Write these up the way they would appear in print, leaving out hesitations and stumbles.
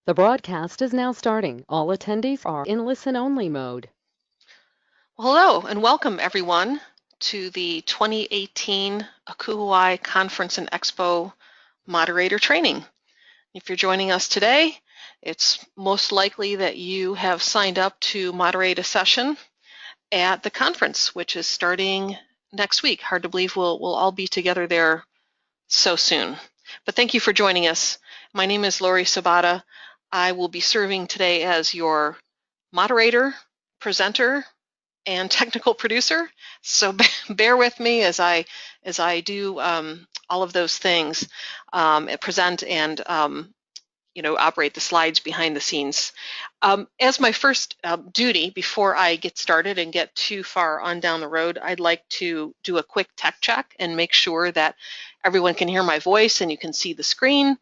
The broadcast is now starting. All attendees are in listen-only mode. Hello and welcome everyone to the 2018 ACUHO Conference and Expo Moderator Training. If you're joining us today, it's most likely that you have signed up to moderate a session at the conference, which is starting next week. Hard to believe we'll all be together there so soon. But thank you for joining us. My name is Lori Sabata. I will be serving today as your moderator, presenter, and technical producer. So bear with me as I do all of those things, present and operate the slides behind the scenes. As my first duty before I get started and get too far on down the road, I'd like to do a quick tech check and make sure that everyone can hear my voice and you can see the screen.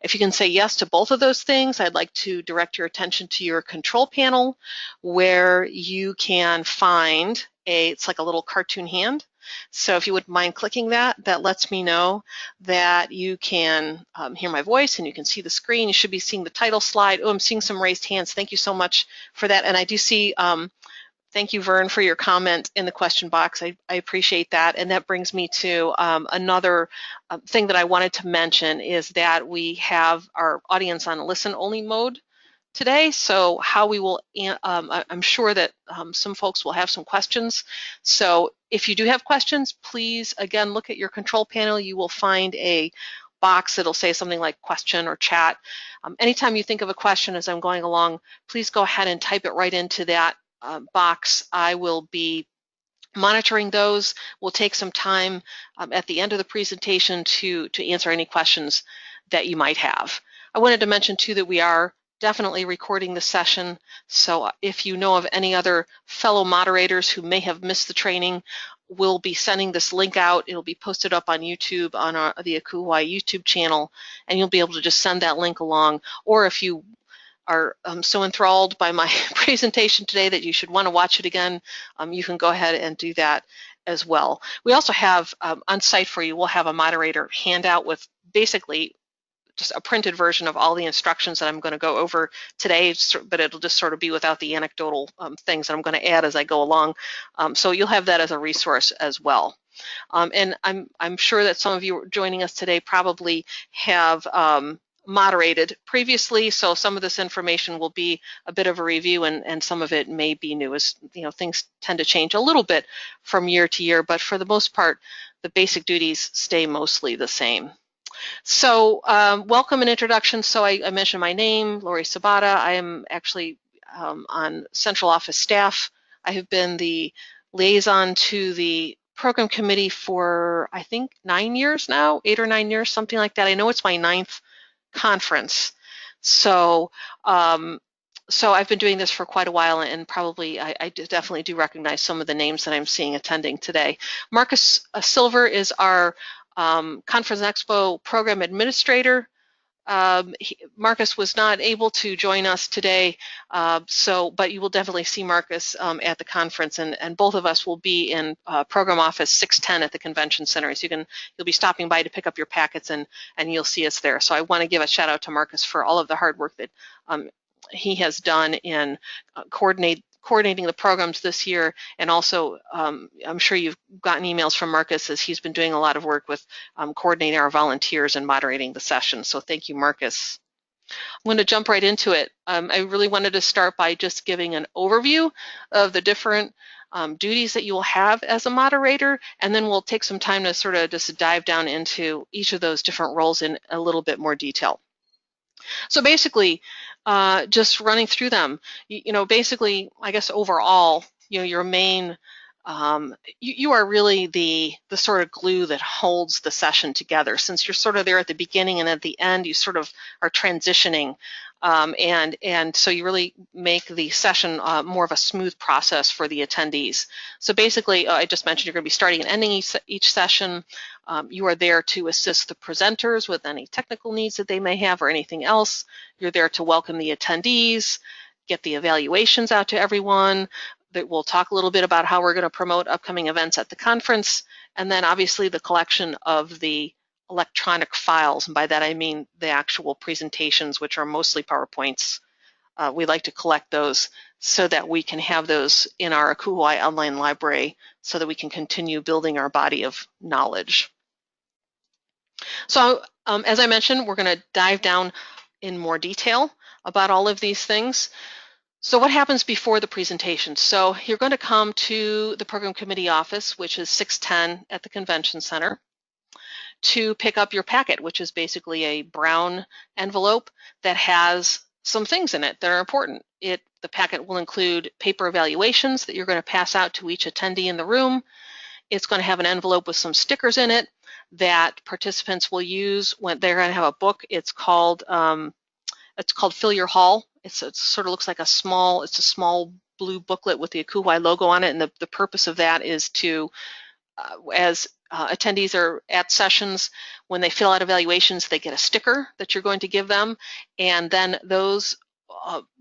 If you can say yes to both of those things, I'd like to direct your attention to your control panel where you can find it's like a little cartoon hand. So if you wouldn't mind clicking that, that lets me know that you can hear my voice and you can see the screen. You should be seeing the title slide. Oh, I'm seeing some raised hands. Thank you so much for that. And I do see thank you, Vern, for your comment in the question box. I appreciate that. And that brings me to another thing that I wanted to mention is that we have our audience on listen-only mode today. So how we will, I'm sure that some folks will have some questions. So if you do have questions, please, again, look at your control panel. You will find a box that'll say something like question or chat. Anytime you think of a question as I'm going along, please go ahead and type it right into that box. I will be monitoring those. We'll take some time at the end of the presentation to answer any questions that you might have. I wanted to mention too that we are definitely recording the session, so if you know of any other fellow moderators who may have missed the training, we'll be sending this link out. It'll be posted up on YouTube on the ACUHO YouTube channel, and you'll be able to just send that link along. Or if you are so enthralled by my presentation today that you should want to watch it again, you can go ahead and do that as well. We also have on site for you, we'll have a moderator handout with basically just a printed version of all the instructions that I'm going to go over today, but it'll just sort of be without the anecdotal things that I'm going to add as I go along. So you'll have that as a resource as well. And I'm sure that some of you joining us today probably have moderated previously, so some of this information will be a bit of a review, and some of it may be new, as things tend to change a little bit from year to year, but for the most part the basic duties stay mostly the same. So welcome and introduction. So I mentioned my name, Lori Sabata. I am actually on central office staff. I have been the liaison to the program committee for I think 9 years now, 8 or 9 years, something like that. I know it's my 9th conference. So so I've been doing this for quite a while, and probably I definitely do recognize some of the names that I'm seeing attending today. Marcus Silver is our Conference Expo program administrator. Marcus was not able to join us today, but you will definitely see Marcus at the conference, and both of us will be in program office 610 at the convention center. So you'll be stopping by to pick up your packets, and you'll see us there. So I want to give a shout out to Marcus for all of the hard work that he has done in coordinating the programs this year, and also I'm sure you've gotten emails from Marcus as he's been doing a lot of work with coordinating our volunteers and moderating the session. So thank you, Marcus. I'm going to jump right into it. I really wanted to start by just giving an overview of the different duties that you will have as a moderator, and then we'll take some time to sort of just dive down into each of those different roles in a little bit more detail. So basically, just running through them, basically, I guess overall, your main, you are really the sort of glue that holds the session together. Since you're sort of there at the beginning and at the end, you sort of are transitioning. And so you really make the session more of a smooth process for the attendees. So basically, I just mentioned you're going to be starting and ending each session. You are there to assist the presenters with any technical needs that they may have or anything else. You're there to welcome the attendees, get the evaluations out to everyone. We'll talk a little bit about how we're going to promote upcoming events at the conference, and then obviously the collection of the electronic files, and by that I mean the actual presentations, which are mostly PowerPoints. We like to collect those so that we can have those in our ACUHO online library so that we can continue building our body of knowledge. So as I mentioned, we're going to dive down in more detail about all of these things. So what happens before the presentation? So you're going to come to the program committee office, which is 610 at the convention center, to pick up your packet, which is basically a brown envelope that has some things in it that are important. The packet will include paper evaluations that you're going to pass out to each attendee in the room. It's going to have an envelope with some stickers in it that participants will use when they're going to have a book. It's called Fill Your Hall. It sort of looks like it's a small blue booklet with the ACUHO logo on it, and the purpose of that is to, as attendees are at sessions, when they fill out evaluations, they get a sticker that you're going to give them, and then those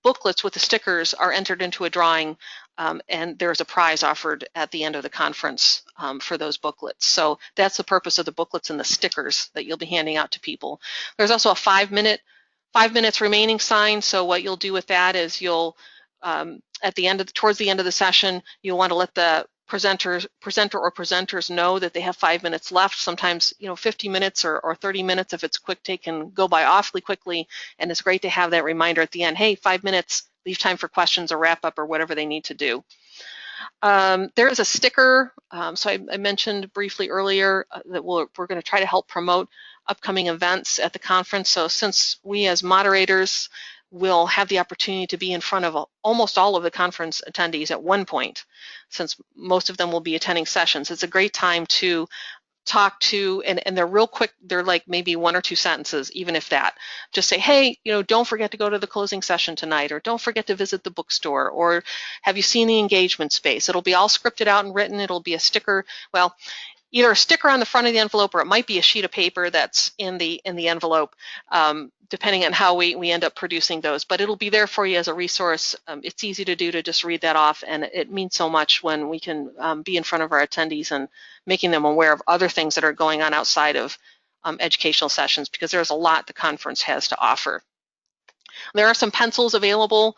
booklets with the stickers are entered into a drawing, and there's a prize offered at the end of the conference for those booklets. So that's the purpose of the booklets and the stickers that you'll be handing out to people. There's also a 5 minutes remaining sign. So what you'll do with that is you'll, towards the end of the session, you'll want to let the presenter or presenters know that they have 5 minutes left. Sometimes, 50 minutes or 30 minutes, if it's quick take, can go by awfully quickly. And it's great to have that reminder at the end, hey, 5 minutes, leave time for questions or wrap up or whatever they need to do. There is a sticker. So I mentioned briefly earlier that we're going to try to help promote upcoming events at the conference. So since we as moderators will have the opportunity to be in front of almost all of the conference attendees at one point, since most of them will be attending sessions, it's a great time to talk to, and they're real quick, they're like maybe 1 or 2 sentences, even if that. Just say, hey, don't forget to go to the closing session tonight, or don't forget to visit the bookstore, or have you seen the engagement space? It'll be all scripted out and written. It'll be a sticker, well, either a sticker on the front of the envelope, or it might be a sheet of paper that's in the envelope, depending on how we end up producing those. But it'll be there for you as a resource. It's easy to do, to just read that off, and it means so much when we can be in front of our attendees and making them aware of other things that are going on outside of educational sessions, because there's a lot the conference has to offer. There are some pencils available.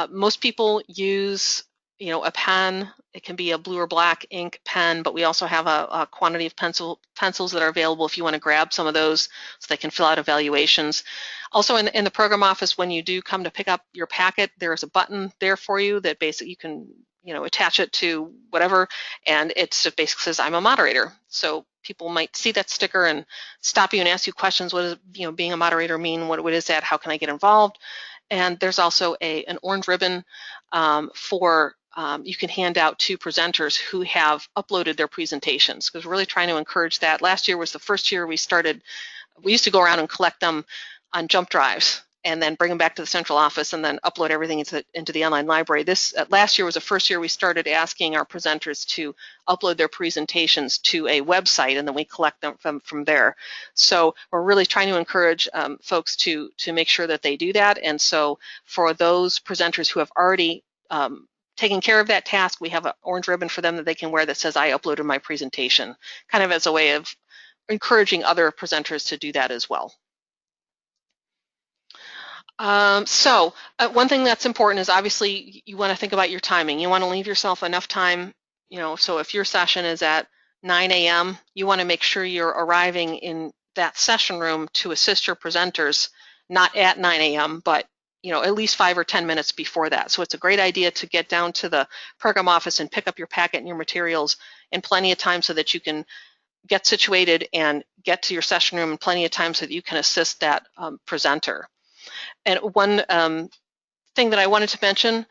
Most people use a pen. It can be a blue or black ink pen, but we also have a quantity of pencils that are available if you want to grab some of those so they can fill out evaluations. Also in the program office, when you do come to pick up your packet, there's a button there for you that basically you can attach it to whatever, and it basically says, I'm a moderator. So people might see that sticker and stop you and ask you questions. What does being a moderator mean? What is that? How can I get involved? And there's also an orange ribbon you can hand out to presenters who have uploaded their presentations, because we're really trying to encourage that. Last year was the first year we used to go around and collect them on jump drives and then bring them back to the central office and then upload everything into the online library. Last year was the first year we started asking our presenters to upload their presentations to a website, and then we collect them from there. So we're really trying to encourage folks to make sure that they do that. And so for those presenters who have already taking care of that task, we have an orange ribbon for them that they can wear that says, I uploaded my presentation, kind of as a way of encouraging other presenters to do that as well. One thing that's important is, obviously, you want to think about your timing. You want to leave yourself enough time, so if your session is at 9 a.m., you want to make sure you're arriving in that session room to assist your presenters, not at 9 a.m., but at least 5 or 10 minutes before that. So it's a great idea to get down to the program office and pick up your packet and your materials in plenty of time so that you can get situated and get to your session room in plenty of time so that you can assist that presenter. And one thing that I wanted to mention,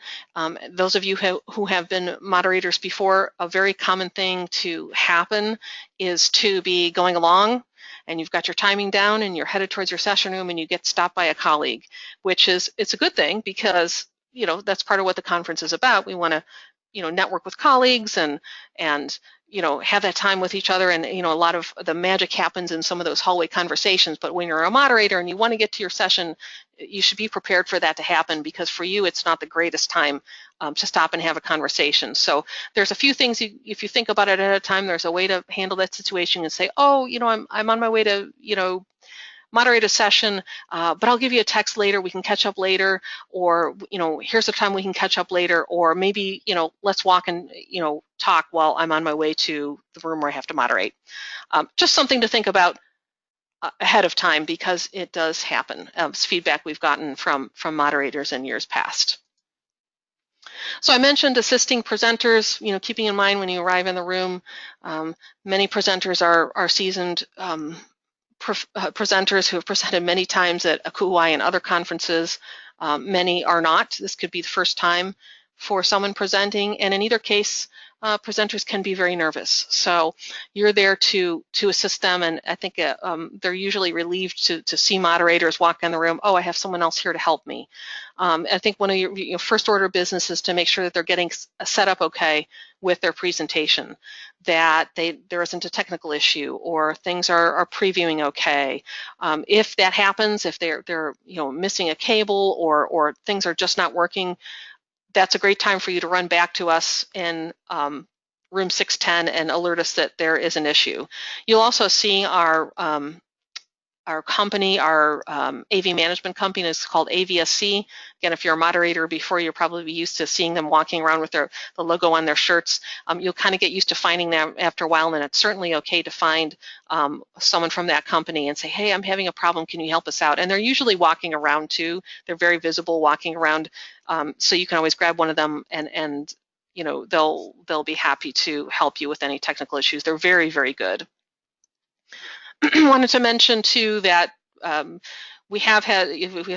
those of you who have been moderators before, a very common thing to happen is to be going along and you've got your timing down and you're headed towards your session room and you get stopped by a colleague, it's a good thing, because that's part of what the conference is about. We want to network with colleagues and have that time with each other, and a lot of the magic happens in some of those hallway conversations. But when you're a moderator and you want to get to your session, you should be prepared for that to happen, because for you it's not the greatest time to stop and have a conversation. So there's a few things, if you think about it at a time, there's a way to handle that situation and say, oh, I'm on my way to moderate a session, but I'll give you a text later, we can catch up later, or here's the time we can catch up later, or maybe let's walk and talk while I'm on my way to the room where I have to moderate. Just something to think about ahead of time, because it does happen. It's feedback we've gotten from moderators in years past. So I mentioned assisting presenters, keeping in mind when you arrive in the room, many presenters are seasoned presenters who have presented many times at ACUHO and other conferences. Many are not. This could be the first time for someone presenting, and in either case, presenters can be very nervous. So you're there to assist them, and I think they're usually relieved to see moderators walk in the room. Oh, I have someone else here to help me. I think one of your first order of business is to make sure that they're getting set up okay with their presentation, that there isn't a technical issue, or things are previewing okay. If that happens, if they're missing a cable, or things are just not working, that's a great time for you to run back to us in room 610 and alert us that there is an issue. You'll also see our company, our AV management company is called AVSC. Again, if you're a moderator before, you'll probably be used to seeing them walking around with the logo on their shirts. You'll kind of get used to finding them after a while, and it's certainly okay to find someone from that company and say, hey, I'm having a problem, can you help us out? And they're usually walking around too. They're very visible walking around, so you can always grab one of them, and they'll be happy to help you with any technical issues. They're very, very good. Wanted to mention too that we have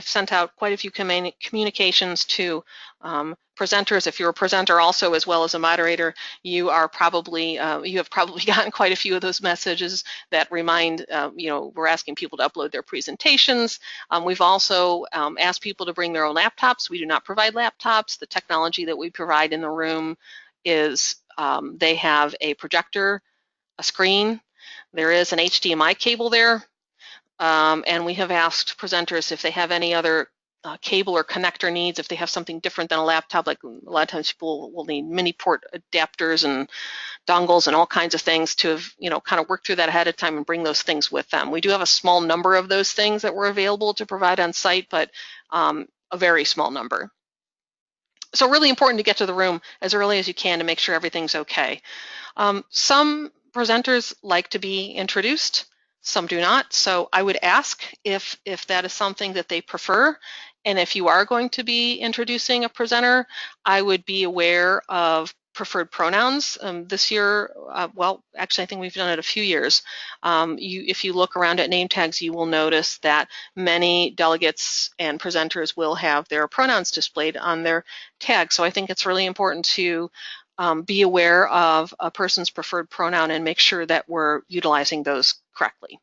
sent out quite a few communications to presenters. If you're a presenter also as well as a moderator, you have probably gotten quite a few of those messages that remind we're asking people to upload their presentations. We've also asked people to bring their own laptops. We do not provide laptops. The technology that we provide in the room is they have a projector, a screen. There is an HDMI cable there, and we have asked presenters if they have any other cable or connector needs, if they have something different than a laptop. Like a lot of times people will need mini port adapters and dongles and all kinds of things to kind of work through that ahead of time and bring those things with them. We do have a small number of those things that we're available to provide on site, but a very small number. So really important to get to the room as early as you can to make sure everything's okay. Some presenters like to be introduced, some do not. So I would ask if that is something that they prefer. And if you are going to be introducing a presenter, I would be aware of preferred pronouns. This year, well, actually, I think we've done it a few years. If you look around at name tags, you will notice that many delegates and presenters will have their pronouns displayed on their tag. So I think it's really important to be aware of a person's preferred pronoun and make sure that we're utilizing those correctly.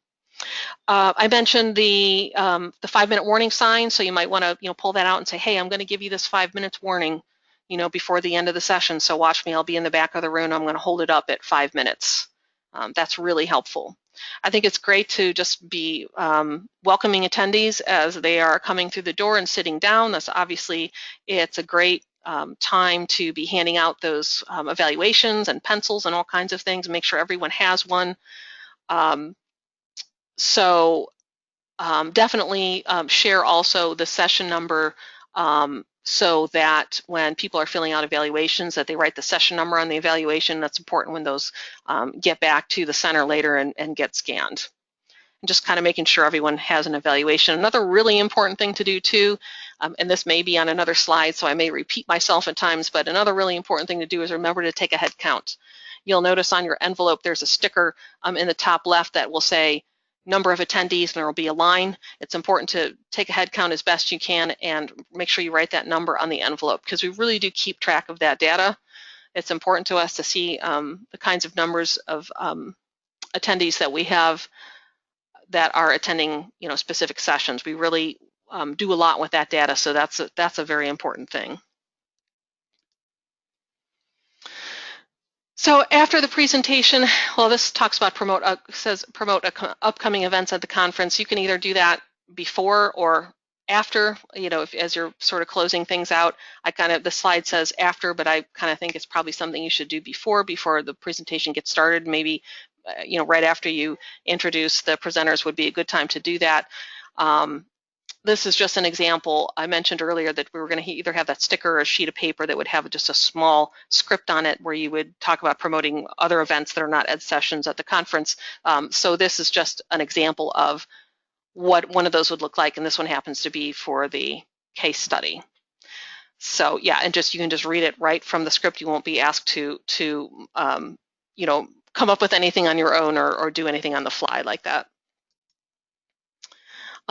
I mentioned the 5-minute warning sign, so you might want to pull that out and say, hey, I'm going to give you this 5 minutes warning before the end of the session, so watch me, I'll be in the back of the room, I'm going to hold it up at 5 minutes. That's really helpful. I think it's great to just be welcoming attendees as they are coming through the door and sitting down. That's obviously, it's a great time to be handing out those evaluations and pencils and all kinds of things, make sure everyone has one. Definitely share also the session number so that when people are filling out evaluations that they write the session number on the evaluation. That's important when those get back to the center later and get scanned. And just kind of making sure everyone has an evaluation. Another really important thing to do too, and this may be on another slide, so I may repeat myself at times, but another really important thing to do is remember to take a head count. You'll notice on your envelope there's a sticker in the top left that will say number of attendees, and there will be a line. It's important to take a head count as best you can and make sure you write that number on the envelope, because we really do keep track of that data. It's important to us to see the kinds of numbers of attendees that we have that are attending specific sessions. We really do a lot with that data, so that's a very important thing. So after the presentation, well, this talks about says promote upcoming events at the conference. You can either do that before or after, as you're sort of closing things out. The slide says after, but I kind of think it's probably something you should do before the presentation gets started. Maybe, right after you introduce the presenters would be a good time to do that. This is just an example. I mentioned earlier that we were going to either have that sticker or a sheet of paper that would have just a small script on it where you would talk about promoting other events that are not ed sessions at the conference. So this is just an example of what one of those would look like, and this one happens to be for the case study. So yeah, and you can just read it right from the script. You won't be asked to come up with anything on your own or do anything on the fly like that.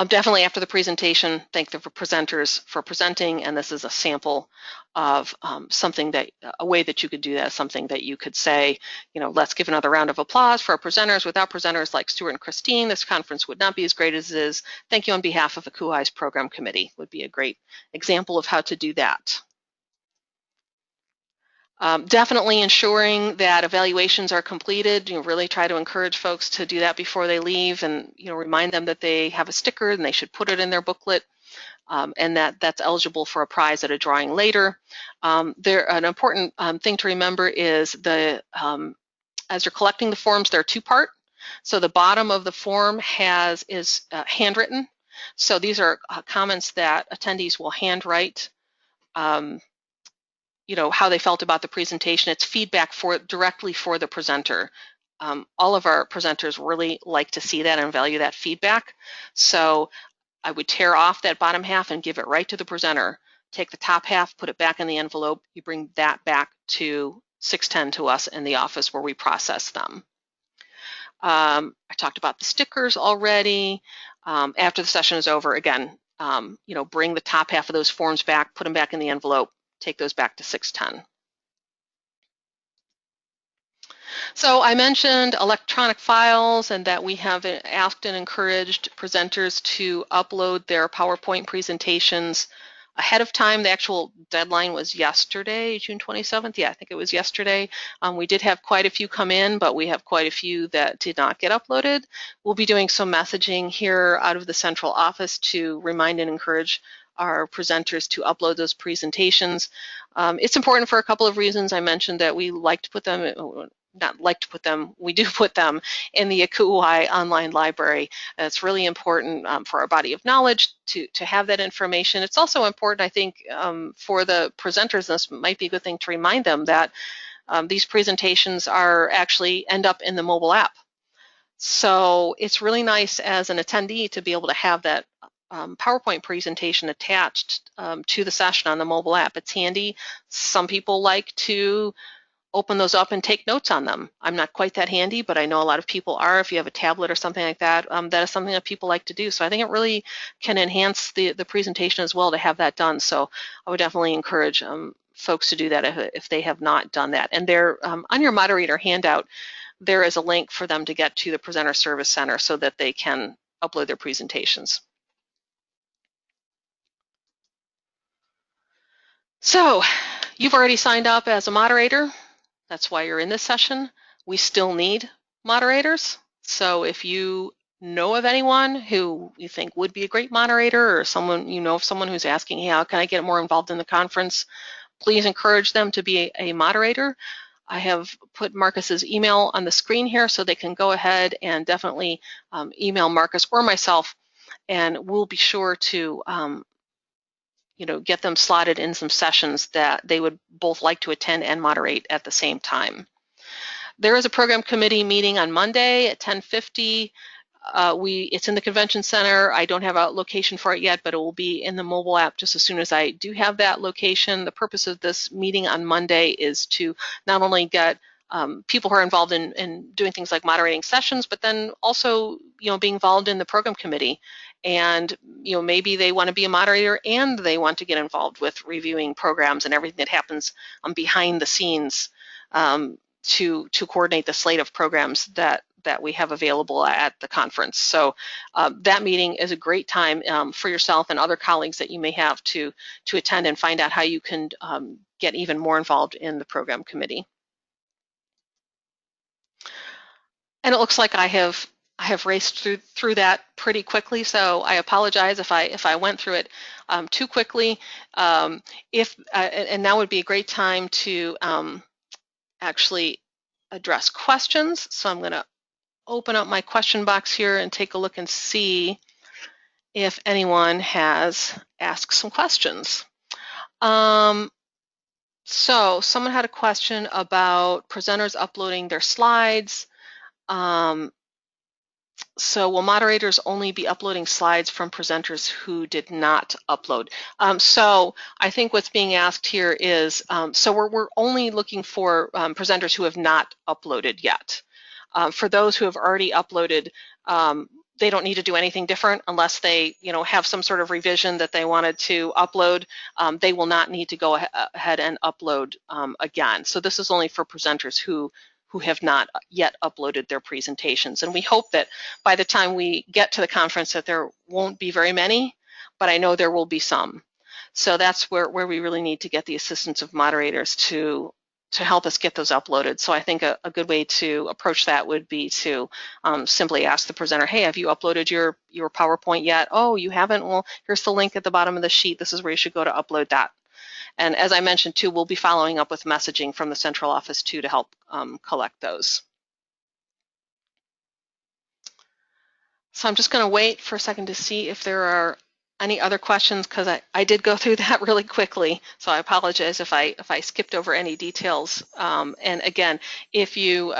Definitely after the presentation, thank the presenters for presenting, and this is a sample of a way that you could do that, something that you could say, let's give another round of applause for our presenters. Without presenters like Stuart and Christine, this conference would not be as great as it is. Thank you on behalf of ACUHO's program committee would be a great example of how to do that. Definitely ensuring that evaluations are completed. Really try to encourage folks to do that before they leave, and remind them that they have a sticker and they should put it in their booklet, and that's eligible for a prize at a drawing later. An important thing to remember is as you're collecting the forms, they're two-part. So the bottom of the form is handwritten. So these are comments that attendees will handwrite. How they felt about the presentation. It's feedback directly for the presenter. All of our presenters really like to see that and value that feedback. So I would tear off that bottom half and give it right to the presenter. Take the top half, put it back in the envelope. You bring that back to 610 to us in the office where we process them. I talked about the stickers already. After the session is over, again, bring the top half of those forms back, put them back in the envelope, take those back to 610. So I mentioned electronic files and that we have asked and encouraged presenters to upload their PowerPoint presentations ahead of time. The actual deadline was yesterday, June 27th. Yeah, I think it was yesterday. We did have quite a few come in, but we have quite a few that did not get uploaded. We'll be doing some messaging here out of the central office to remind and encourage our presenters to upload those presentations. It's important for a couple of reasons. I mentioned that we like to put them, we do put them in the ACUHO online library. It's really important for our body of knowledge to have that information. It's also important, I think, for the presenters, this might be a good thing to remind them that these presentations actually end up in the mobile app. So it's really nice as an attendee to be able to have that PowerPoint presentation attached to the session on the mobile app. It's handy. Some people like to open those up and take notes on them. I'm not quite that handy, but I know a lot of people are. If you have a tablet or something like that, that is something that people like to do. So I think it really can enhance the presentation as well to have that done. So I would definitely encourage folks to do that if they have not done that. And there, on your moderator handout, there is a link for them to get to the Presenter Service Center so that they can upload their presentations. So you've already signed up as a moderator. That's why you're in this session. We still need moderators. So if you know of anyone who you think would be a great moderator, or someone who's asking, hey, how can I get more involved in the conference, please encourage them to be a moderator. I have put Marcus's email on the screen here so they can go ahead and definitely email Marcus or myself, and we'll be sure to get them slotted in some sessions that they would both like to attend and moderate at the same time. There is a program committee meeting on Monday at 10:50. It's in the convention center. I don't have a location for it yet, but it will be in the mobile app just as soon as I do have that location. The purpose of this meeting on Monday is to not only get people who are involved in doing things like moderating sessions, but then also being involved in the program committee. And maybe they want to be a moderator and they want to get involved with reviewing programs and everything that happens behind the scenes to coordinate the slate of programs that we have available at the conference. So that meeting is a great time for yourself and other colleagues that you may have to attend and find out how you can get even more involved in the program committee. And it looks like I have raced through that pretty quickly, so I apologize if I went through it too quickly. And now would be a great time to actually address questions. So I'm going to open up my question box here and take a look and see if anyone has asked some questions. So someone had a question about presenters uploading their slides. So will moderators only be uploading slides from presenters who did not upload? So I think what's being asked here is, so we're only looking for presenters who have not uploaded yet. For those who have already uploaded, they don't need to do anything different unless they, have some sort of revision that they wanted to upload. They will not need to go ahead and upload again. So this is only for presenters who have not yet uploaded their presentations. And we hope that by the time we get to the conference that there won't be very many, but I know there will be some. So that's where we really need to get the assistance of moderators to help us get those uploaded. So I think a good way to approach that would be to simply ask the presenter, hey, have you uploaded your PowerPoint yet? Oh, you haven't? Well, here's the link at the bottom of the sheet. This is where you should go to upload that. And as I mentioned too, we'll be following up with messaging from the central office too to help collect those. So I'm just going to wait for a second to see if there are any other questions, because I did go through that really quickly. So I apologize if I skipped over any details. And again, if you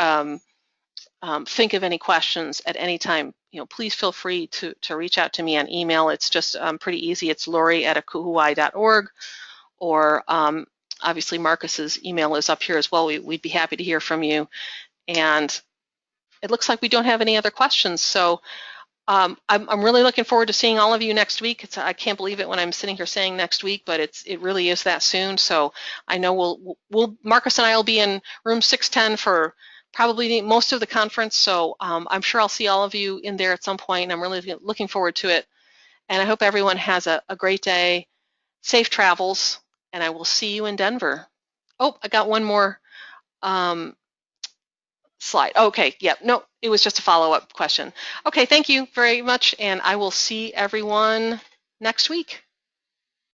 think of any questions at any time, please feel free to reach out to me on email. It's just pretty easy. It's lori@akuhui.org. Or obviously Marcus's email is up here as well. We'd be happy to hear from you. And it looks like we don't have any other questions. So I'm really looking forward to seeing all of you next week. I can't believe it when I'm sitting here saying next week, but it really is that soon. So I know Marcus and I will be in room 610 for probably most of the conference. So I'm sure I'll see all of you in there at some point. I'm really looking forward to it. And I hope everyone has a great day, safe travels, and I will see you in Denver. Oh, I got one more slide. Okay, yeah, no, it was just a follow-up question. Okay, thank you very much, and I will see everyone next week.